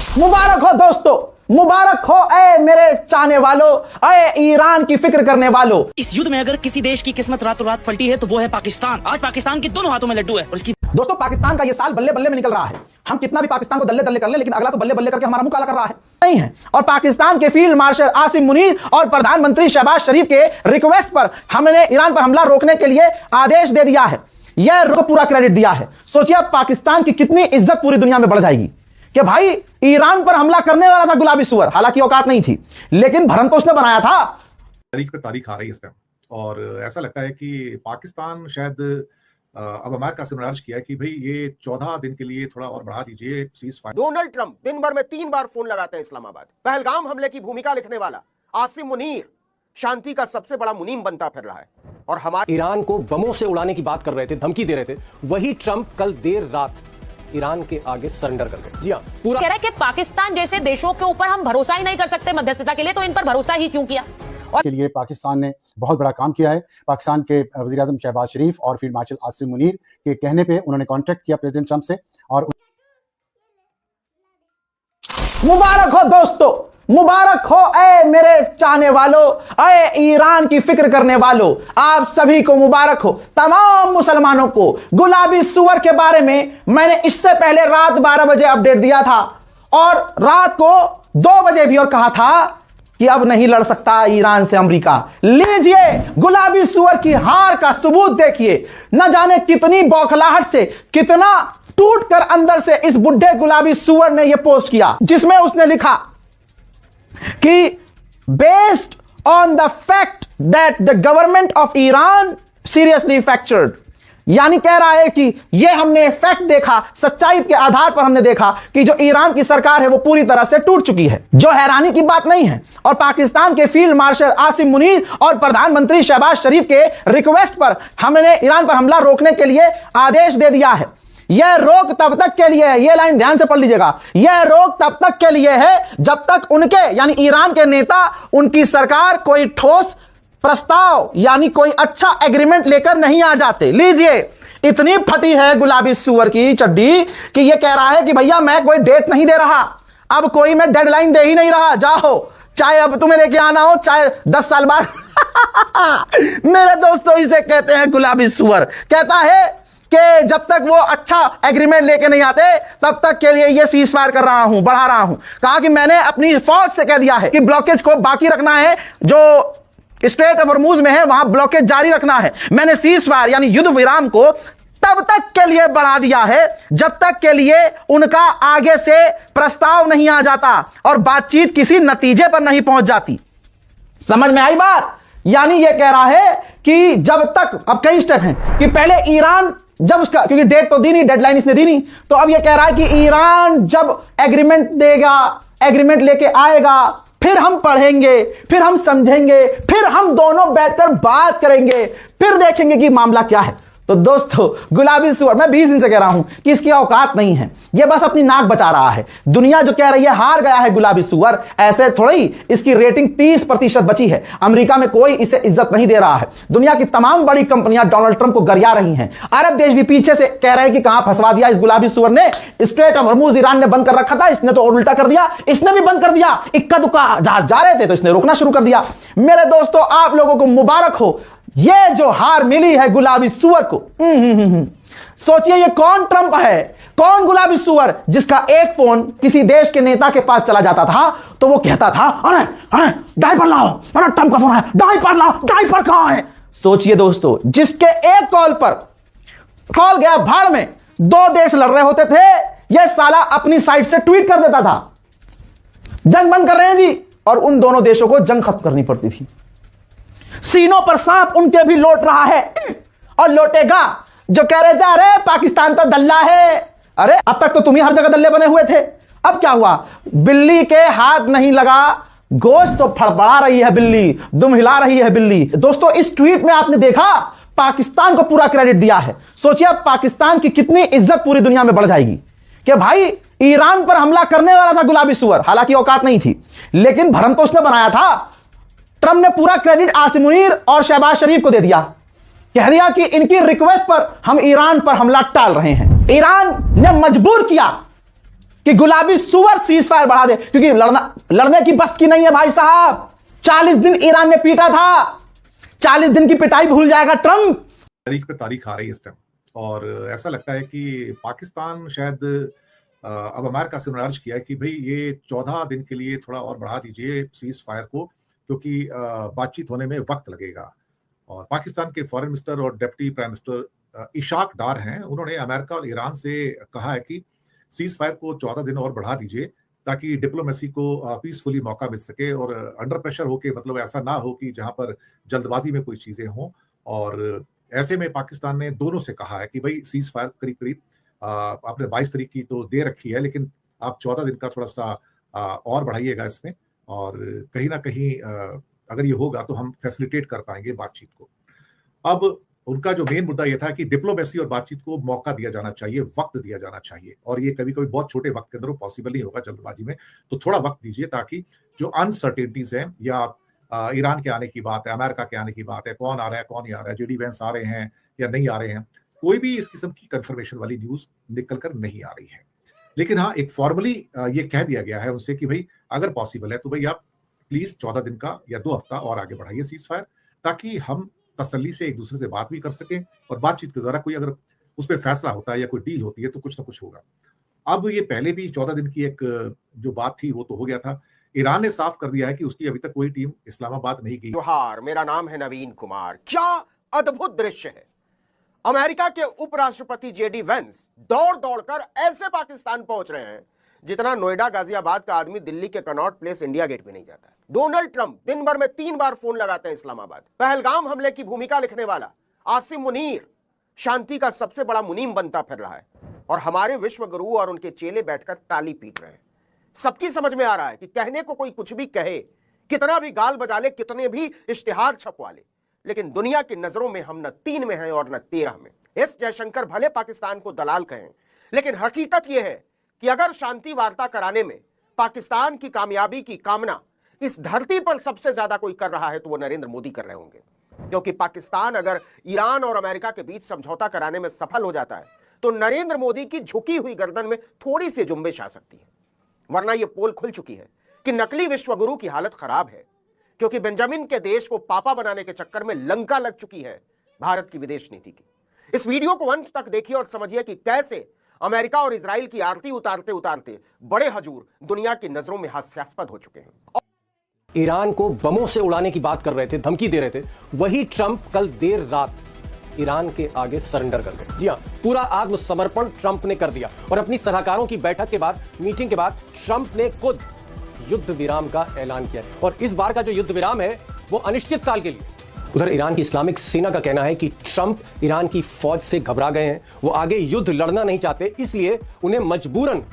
मुबारक हो दोस्तों, मुबारक हो ऐ मेरे चाहने वालों, ऐ ईरान की फिक्र करने वालों। इस युद्ध में अगर किसी देश की किस्मत रातों रात पलटी है तो वो है पाकिस्तान। आज पाकिस्तान के दोनों हाथों में लड्डू है और इसकी दोस्तों पाकिस्तान का ये साल बल्ले बल्ले में निकल रहा है। हम कितना भी पाकिस्तान को दल्ले दल्ले कर ले, लेकिन अगला तो बल्ले बल्ले करके हमारा मुंह काला कर रहा है नहीं है। और पाकिस्तान के फील्ड मार्शल आसिम मुनीर और प्रधानमंत्री शहबाज शरीफ के रिक्वेस्ट पर हमने ईरान पर हमला रोकने के लिए आदेश दे दिया है। यह पूरा क्रेडिट दिया है। सोचिए अब पाकिस्तान की कितनी इज्जत पूरी दुनिया में बढ़ जाएगी कि भाई ईरान पर हमला करने वाला था गुलाबी सुअर, हालांकि औकात नहीं थी, लेकिन भरम तो उसने बनाया था। तारीख पे तारीख आ रही है इस टाइम, और ऐसा लगता है कि पाकिस्तान शायद अब अमेरिका से गुजारिश किया है कि भाई ये 14 दिन के लिए थोड़ा और बढ़ा दीजिए सीज फायर। डोनाल्ड ट्रंप दिन भर में 3 बार फोन लगाते हैं इस्लामाबाद। पहलगाम हमले की भूमिका लिखने वाला आसिम मुनीर शांति का सबसे बड़ा मुनीम बनता फिर रहा है, और हमारे ईरान को बमों से उड़ाने की बात कर रहे थे, धमकी दे रहे थे, वही ट्रंप कल देर रात ईरान के आगे सरेंडर कर गए। जी हाँ, पूरा कह रहा है कि पाकिस्तान जैसे देशों के ऊपर हम भरोसा ही नहीं कर सकते मध्यस्थता के लिए, तो इन पर भरोसा ही क्यों किया। और के लिए पाकिस्तान ने बहुत बड़ा काम किया है। पाकिस्तान के वज़ीर आज़म शहबाज शरीफ और फील्ड मार्शल आसिम मुनीर के कहने पे उन्होंने कॉन्टैक्ट किया प्रेसिडेंट ट्रंप से। और मुबारक हो दोस्तों, मुबारक हो ऐ मेरे चाहने वालों, ऐ ईरान की फिक्र करने वालों, आप सभी को मुबारक हो। तमाम मुसलमानों को गुलाबी सुअर के बारे में मैंने इससे पहले रात 12 बजे अपडेट दिया था, और रात को 2 बजे भी और कहा था कि अब नहीं लड़ सकता ईरान से अमेरिका। लीजिए गुलाबी सुअर की हार का सबूत देखिए। न जाने कितनी बौखलाहट से, कितना टूटकर अंदर से इस बुढ़े गुलाबी सुअर ने यह पोस्ट किया, जिसमें उसने लिखा कि based on the fact that the government of Iran seriously fractured, यानी कह रहा है कि यह हमने फैक्ट देखा, सच्चाई के आधार पर हमने देखा कि जो ईरान की सरकार है वो पूरी तरह से टूट चुकी है, जो हैरानी की बात नहीं है। और पाकिस्तान के फील्ड मार्शल आसिम मुनीर और प्रधानमंत्री शहबाज शरीफ के रिक्वेस्ट पर हमने ईरान पर हमला रोकने के लिए आदेश दे दिया है। यह रोक तब तक के लिए है, यह लाइन ध्यान से पढ़ लीजिएगा, यह रोक तब तक के लिए है जब तक उनके यानी ईरान के नेता, उनकी सरकार कोई ठोस प्रस्ताव यानी कोई अच्छा एग्रीमेंट लेकर नहीं आ जाते। लीजिए, इतनी फटी है गुलाबी सुअर की चड्डी कि यह कह रहा है कि भैया मैं कोई डेट नहीं दे रहा, अब कोई मैं डेडलाइन दे ही नहीं रहा, जाओ चाहे अब तुम्हें लेके आना हो, चाहे 10 साल बाद। मेरे दोस्तों इसे कहते हैं गुलाबी सुअर। कहता है कि जब तक वो अच्छा एग्रीमेंट लेके नहीं आते तब तक के लिए ये सीज फायर कर रहा हूं, बढ़ा रहा हूं। कहा कि मैंने अपनी फौज से कह दिया है कि ब्लॉकेज को बाकी रखना है, जो स्ट्रेट ऑफ हॉर्मुज में है वहां ब्लॉकेज जारी रखना है। मैंने सीज फायर यानी युद्ध विराम को तब तक के लिए बढ़ा दिया है जब तक के लिए उनका आगे से प्रस्ताव नहीं आ जाता और बातचीत किसी नतीजे पर नहीं पहुंच जाती। समझ में आई बात? यानी यह कह रहा है कि जब तक, अब कई स्टेप हैं कि पहले ईरान जब उसका, क्योंकि डेट तो दी नहीं, डेडलाइन इसने दी नहीं, तो अब यह कह रहा है कि ईरान जब एग्रीमेंट देगा, एग्रीमेंट लेके आएगा, फिर हम पढ़ेंगे, फिर हम समझेंगे, फिर हम दोनों बैठकर बात करेंगे, फिर देखेंगे कि मामला क्या है। तो दोस्तों गुलाबी सुअर, मैं 20 दिन से कह रहा हूं कि इसकी औकात नहीं है, यह बस अपनी नाक बचा रहा है। दुनिया जो कह रही है हार गया है गुलाबी सुअर, ऐसे थोड़ी, इसकी रेटिंग 30% बची है। अमेरिका में कोई इसे इज्जत नहीं दे रहा है। दुनिया की तमाम बड़ी कंपनियां डोनाल्ड ट्रंप को गरिया रही हैं। अरब देश भी पीछे से कह रहे हैं कि कहां फंसवा दिया इस गुलाबी सुअर ने। स्ट्रेट ऑफ हॉर्मुज ईरान ने बंद कर रखा था, इसने तो और उल्टा कर दिया, इसने भी बंद कर दिया। इक्का दुक्का जहाज जा रहे थे तो इसने रोकना शुरू कर दिया। मेरे दोस्तों आप लोगों को मुबारक हो, ये जो हार मिली है गुलाबी सुअर को। सोचिए ये कौन ट्रंप है, कौन गुलाबी सुअर, जिसका एक फोन किसी देश के नेता के पास चला जाता था तो वो कहता था अरे अरे डायपर लाओ, अरे ट्रंप का फोन है, डायपर लाओ, डायपर कहां है। सोचिए दोस्तों, जिसके एक कॉल पर कॉल गया भाड़ में, 2 देश लड़ रहे होते थे, यह साला अपनी साइड से ट्वीट कर देता था जंग बंद कर रहे हैं जी, और उन दोनों देशों को जंग खत्म करनी पड़ती थी। सीनों पर सांप उनके भी लौट रहा है और लौटेगा। जो कह रहे थे अरे पाकिस्तान तो दल्ला है, अरे अब तक तो तुम ही हर जगह दल्ले बने हुए थे, अब क्या हुआ? बिल्ली के हाथ नहीं लगा गोश्त तो फड़फड़ा रही है बिल्ली, दुम हिला रही है बिल्ली। दोस्तों इस ट्वीट में आपने देखा पाकिस्तान को पूरा क्रेडिट दिया है। सोचिए अब पाकिस्तान की कितनी इज्जत पूरी दुनिया में बढ़ जाएगी कि भाई ईरान पर हमला करने वाला था गुलाबी सुअर, हालांकि औकात नहीं थी, लेकिन भरम तो उसने बनाया था। ट्रंप ने पूरा क्रेडिट आसिम मुनीर और शहबाज शरीफ को दे दिया, कह दिया कि इनकी रिक्वेस्ट पर हम ईरान पर हमला टाल रहे हैं। ईरान ने मजबूर किया कि गुलाबी सुअर सीज फायर बढ़ा दे, क्योंकि लड़ने की बस की नहीं है भाई साहब। 40 दिन ईरान ने पीटा था, 40 दिन की पिटाई भूल जाएगा ट्रंप। तारीख पे तारीख आ रही है इस टाइम, और ऐसा लगता है कि पाकिस्तान शायद अब अमेरिका से उन्होंने अर्ज किया है कि भाई ये 14 दिन के लिए थोड़ा और बढ़ा दीजिए सीज फायर को, क्योंकि बातचीत होने में वक्त लगेगा। और पाकिस्तान के फॉरेन मिनिस्टर और डिप्टी प्राइम मिनिस्टर इशाक डार हैं, उन्होंने अमेरिका और ईरान से कहा है कि सीज फायर को 14 दिन और बढ़ा दीजिए ताकि डिप्लोमेसी को पीसफुली मौका मिल सके, और अंडर प्रेशर होके, मतलब ऐसा ना हो कि जहां पर जल्दबाजी में कोई चीजें हों। और ऐसे में पाकिस्तान ने दोनों से कहा है कि भाई सीज फायर करीब करीब आपने 22 तारीख की तो दे रखी है, लेकिन आप 14 दिन का थोड़ा सा और बढ़ाइएगा इसमें, और कहीं ना कहीं अगर ये होगा तो हम फैसिलिटेट कर पाएंगे बातचीत को। अब उनका जो मेन मुद्दा यह था कि डिप्लोमेसी और बातचीत को मौका दिया जाना चाहिए, वक्त दिया जाना चाहिए, और ये कभी कभी बहुत छोटे वक्त के अंदर वो पॉसिबल नहीं होगा जल्दबाजी में, तो थोड़ा वक्त दीजिए ताकि जो अनसर्टेनिटीज हैं, या ईरान के आने की बात है, अमेरिका के आने की बात है, कौन आ रहा है कौन नहीं आ रहा है, जेडी वेंस आ रहे हैं या नहीं आ रहे हैं, कोई भी इस किस्म की कंफर्मेशन वाली न्यूज निकल कर नहीं आ रही है। लेकिन हाँ, एक फॉर्मली ये कह दिया गया है उनसे कि भाई अगर पॉसिबल है तो भाई आप प्लीज 14 दिन का या 2 हफ्ता और आगे बढ़ाइए सीज फायर, ताकि हम तसल्ली से एक दूसरे से बात भी कर सकें, और बातचीत के द्वारा कोई अगर उस पर फैसला होता है या कोई डील होती है तो कुछ ना कुछ होगा। अब ये पहले भी 14 दिन की एक जो बात थी वो तो हो गया था। ईरान ने साफ कर दिया है कि उसकी अभी तक कोई टीम इस्लामाबाद नहीं गई। जोहार, मेरा नाम है नवीन कुमार। क्या अद्भुत दृश्य है। अमेरिका के उपराष्ट्रपति जेडी वेंस दौड़ दौड़कर ऐसे पाकिस्तान पहुंच रहे हैं जितना नोएडा गाजियाबाद का आदमी दिल्ली के कनॉट प्लेस इंडिया गेट पे नहीं जाता है। डोनाल्ड ट्रंप दिन भर में 3 बार फोन लगाते हैं इस्लामाबाद। पहलगाम हमले की भूमिका लिखने वाला आसिम मुनीर शांति का सबसे बड़ा मुनीम बनता फिर रहा है, और हमारे विश्व गुरु और उनके चेले बैठकर ताली पीट रहे हैं। सबकी समझ में आ रहा है कि कहने को कोई कुछ भी कहे, कितना भी गाल बजा ले, कितने भी इश्तिहार छपवा ले, लेकिन दुनिया की नजरों में हम न 3 में हैं और न 13 में। एस जयशंकर भले पाकिस्तान को दलाल कहें, लेकिन हकीकत यह है कि अगर शांति वार्ता कराने में पाकिस्तान की कामयाबी की कामना इस धरती पर सबसे ज्यादा कोई कर रहा है तो वो नरेंद्र मोदी कर रहे होंगे, क्योंकि पाकिस्तान अगर ईरान और अमेरिका के बीच समझौता कराने में सफल हो जाता है तो नरेंद्र मोदी की झुकी हुई गर्दन में थोड़ी सी जुम्बिश आ सकती है। वरना यह पोल खुल चुकी है कि नकली विश्वगुरु की हालत खराब है, क्योंकि बेंजामिन के देश को पापा बनाने के चक्कर में लंका लग चुकी है भारत की विदेश नीति की। इस वीडियो को अंत तक देखिए और समझिए कि कैसे अमेरिका और इजराइल की आरती उतारते उतारते बड़े हजूर दुनिया की नजरों में हास्यास्पद हो चुके हैं। ईरान को बमों से उड़ाने की बात कर रहे थे, धमकी दे रहे थे, वही ट्रंप कल देर रात ईरान के आगे सरेंडर कर गए। जी हां, पूरा आत्मसमर्पण ट्रंप ने कर दिया, और अपनी सलाहकारों की बैठक के बाद, मीटिंग के बाद, ट्रंप ने खुद युद्ध विराम का ऐलान किया है। और इस बार का जो युद्ध विराम है वो अनिश्चित काल के लिए। उधर ईरान की इस्लामिक सेना का कहना है कि ट्रंप ईरान की फौज से घबरा गए हैं, वो आगे युद्ध लड़ना नहीं चाहते, इसलिए उन्हें मजबूरन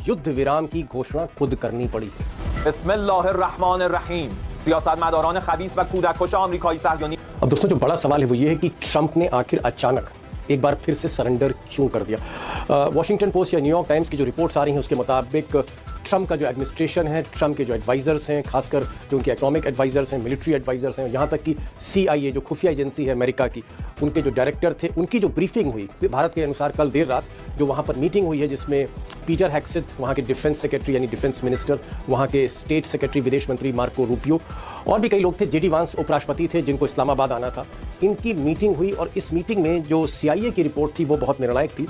युद्ध विराम की घोषणा खुद करनी पड़ी। बिस्मिल्लाहिर्रहमानिर्रहीम। सियासतमदारान खबीस व कूदककश अमेरिकाई सहयोनी। अब दोस्तों, जो बड़ा सवाल है वो ये है कि ट्रंप ने आखिर अचानक एक बार फिर से सरेंडर क्यों कर दिया। वॉशिंगटन पोस्ट या न्यूयॉर्क टाइम्स की जो रिपोर्ट्स आ रही हैं उसके मुताबिक ट्रंप का जो एडमिनिस्ट्रेशन है, ट्रंप के जो एडवाइजर्स हैं, खासकर जो उनके इकोनॉमिक एडवाइजर्स हैं, मिलिट्री एडवाइजर्स हैं, यहाँ तक कि CIA जो खुफिया एजेंसी है अमेरिका की, उनके जो डायरेक्टर थे, उनकी जो ब्रीफिंग हुई भारत के अनुसार कल देर रात जो वहाँ पर मीटिंग हुई है, जिसमें पीटर हेग्सेथ वहाँ के डिफेंस सेक्रेटरी यानी डिफेंस मिनिस्टर, वहाँ के स्टेट सेक्रेटरी विदेश मंत्री मार्को रूबियो, और भी कई लोग थे, जेडी वांस उपराष्ट्रपति थे जिनको इस्लामाबाद आना था, इनकी मीटिंग हुई। और इस मीटिंग में जो CIA की रिपोर्ट थी वो बहुत निर्णायक थी।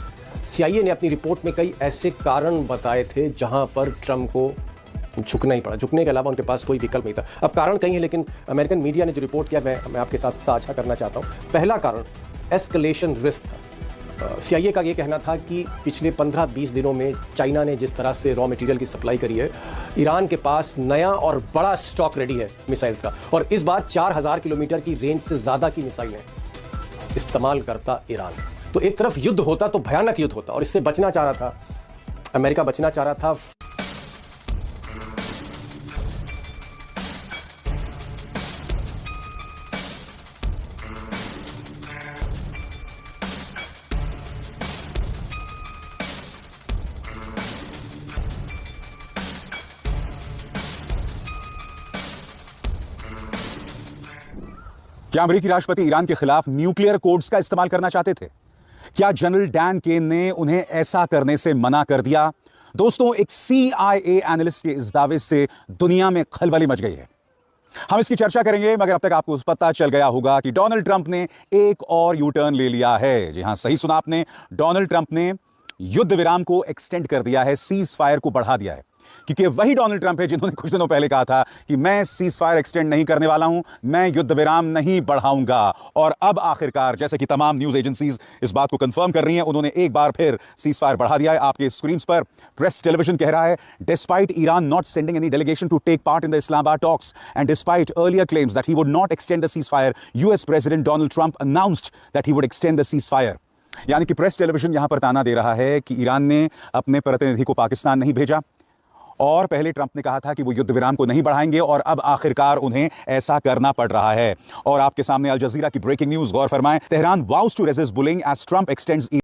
CIA ने अपनी रिपोर्ट में कई ऐसे कारण बताए थे जहां पर ट्रंप को झुकना ही पड़ा, झुकने के अलावा उनके पास कोई विकल्प नहीं था। अब कारण कई है, लेकिन अमेरिकन मीडिया ने जो रिपोर्ट किया मैं आपके साथ साझा करना चाहता हूं। पहला कारण एस्केलेशन रिस्क था। CIA का ये कहना था कि पिछले 15-20 दिनों में चाइना ने जिस तरह से रॉ मटेरियल की सप्लाई करी है, ईरान के पास नया और बड़ा स्टॉक रेडी है मिसाइल्स का, और इस बार 4000 किलोमीटर की रेंज से ज़्यादा की मिसाइलें इस्तेमाल करता ईरान। तो एक तरफ युद्ध होता तो भयानक युद्ध होता, और इससे बचना चाह रहा था अमेरिका, बचना चाह रहा था। क्या अमेरिकी राष्ट्रपति ईरान के खिलाफ न्यूक्लियर कोड्स का इस्तेमाल करना चाहते थे? क्या जनरल डैन केन ने उन्हें ऐसा करने से मना कर दिया? दोस्तों, एक CIA एनालिस्ट के इस दावे से दुनिया में खलबली मच गई है। हम इसकी चर्चा करेंगे, मगर अब तक आपको पता चल गया होगा कि डोनाल्ड ट्रंप ने एक और यू टर्न ले लिया है। जी हां, सही सुना आपने, डोनाल्ड ट्रंप ने युद्ध विराम को एक्सटेंड कर दिया है, सीज फायर को बढ़ा दिया है। क्योंकि वही डोनाल्ड ट्रंप है जिन्होंने कुछ दिनों पहले कहा था कि मैं सीज फायर एक्सटेंड नहीं करने वाला हूं, मैं युद्ध विराम नहीं बढ़ाऊंगा। और अब आखिरकार, जैसे कि तमाम न्यूज एजेंसीज इस बात को कंफर्म कर रही हैं, उन्होंने एक बार फिर सीज फायर बढ़ा दिया है। आपके स्क्रीन पर प्रेस टेलीविजन कह रहा है, despite Iran not sending any delegation to take part in the Islamabad talks and despite earlier claims that he would not extend the ceasefire, US president Donald Trump announced that he would extend the ceasefire. यानी कि press television यहां पर ताना दे रहा है कि Iran ने अपने प्रतिनिधि को पाकिस्तान नहीं भेजा, और पहले ट्रंप ने कहा था कि वो युद्ध विराम को नहीं बढ़ाएंगे, और अब आखिरकार उन्हें ऐसा करना पड़ रहा है। और आपके सामने अल जजीरा की ब्रेकिंग न्यूज, गौर फरमाएं, Tehran vows to resist bullying as Trump x tends